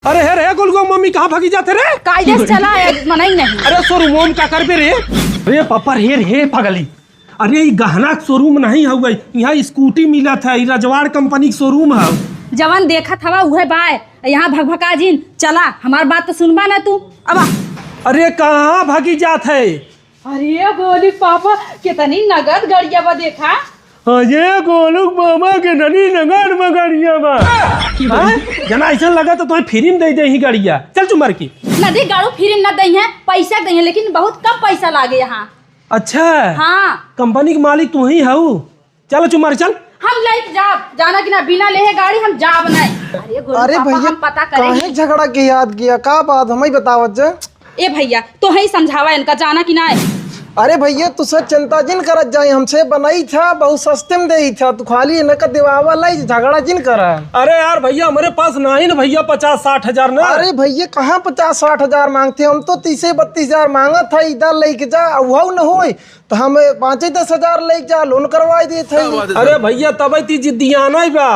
अरे हे रे गोलगो मम्मी कहाँ भागी जाते रे? कायदे से चला मना ही नहीं। अरे शोरूम का कर बे रे? अरे पापा रे पागली। अरे ये गहना शोरूम नहीं है, यहाँ स्कूटी मिला था, रजवाड़ कंपनी शोरूम है। जवान देखा था वह बाय यहाँ भगभका जिन चला, हमार बात तो सुनबा ना तू। अब अरे कहाँ भागी जात है? अरे बोली पापा कितनी नगद गड़िया बा देखा। ये गोलू मामा के ननी नगर में गाड़िया बा। जना ऐसा लगा तो तुम्हें फ्री में दे ही गाड़िया। चल चुमर की नदी गाड़ू फ्री में न दई है, पैसा दई है, लेकिन बहुत कम पैसा लागे यहाँ। अच्छा हाँ कंपनी के मालिक तू ही हऊ। चलो चुमर चल। हम लाइक जाब जाना कि ना बिना ले गाड़ी हम जाब नहीं। अरे भैया पता काहे झगड़ा के याद किया का बात हमें बतावत जा। ए भैया तो ही समझावा इनका जाना कि ना। अरे भैया तू सब चिंता जिन करत जाए, हमसे बनाई था बहुत सस्ते में दे था, तू खाली इनका दिवावा लाई झगड़ा जिन करा। अरे यार भैया हमारे पास नहीं ना भैया 50-60 हजार ना। अरे भैया कहाँ 50-60 हजार मांगते, हम तो 30-32 हजार मांगा था। इधर लेके जा वह न हो तो हम 5-10 हजार लेके जा लोन करवा दे थे। अरे भैया तब ती जिद्दियाना ही बा।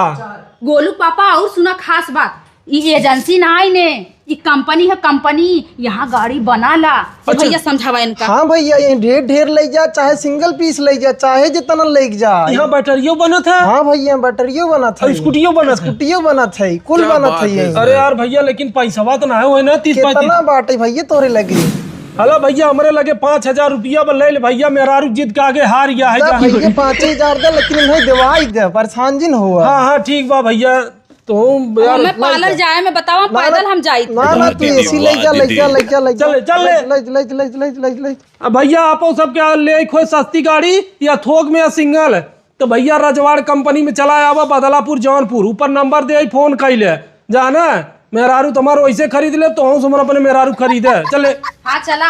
गोलू पापा और सुना खास बात, ये एजेंसी ना आई ने, ये कंपनी है, कंपनी यहाँ गाड़ी बना ला। अच्छा। भैया समझावा इनका। हाँ भैया ये ढेर ले जा, चाहे सिंगल पीस ले जा, चाहे जितना ले जा। यहाँ बैटरियो बना था। हाँ भैया बैटरियो बना था, स्कूटियो बना था। स्कूटियो बना था, कुल बना था ये। अरे यार भैया लेकिन पैसा तो ना है ना 30-35। कितना बाटे भैया तोरे लगे? हेलो भैया हमारे लगे 5000 रुपया ले ले भैया, मेरा जिद के आगे हार गया है। भैया 5000 दे, लेकिन भाई दिवाई दे, परेशान जिन हुआ। हाँ ठीक बा भैया। तो यार मैं पार्लर जाए मैं बतावा, पैदल हम जाई। ना तू एसी ले जा ले। अब भैया आप सब क्या ले खोए, सस्ती गाड़ी या थोक में या सिंगल? तो भैया रजवाड़ कंपनी में चला आवा, बदलापुर जौनपुर, ऊपर नंबर दे फोन कैले जाना। मेहरारू तुम्हारो ऐसे खरीद ले तो हम अपने मेहरारू खरीदे चले। हाँ चला।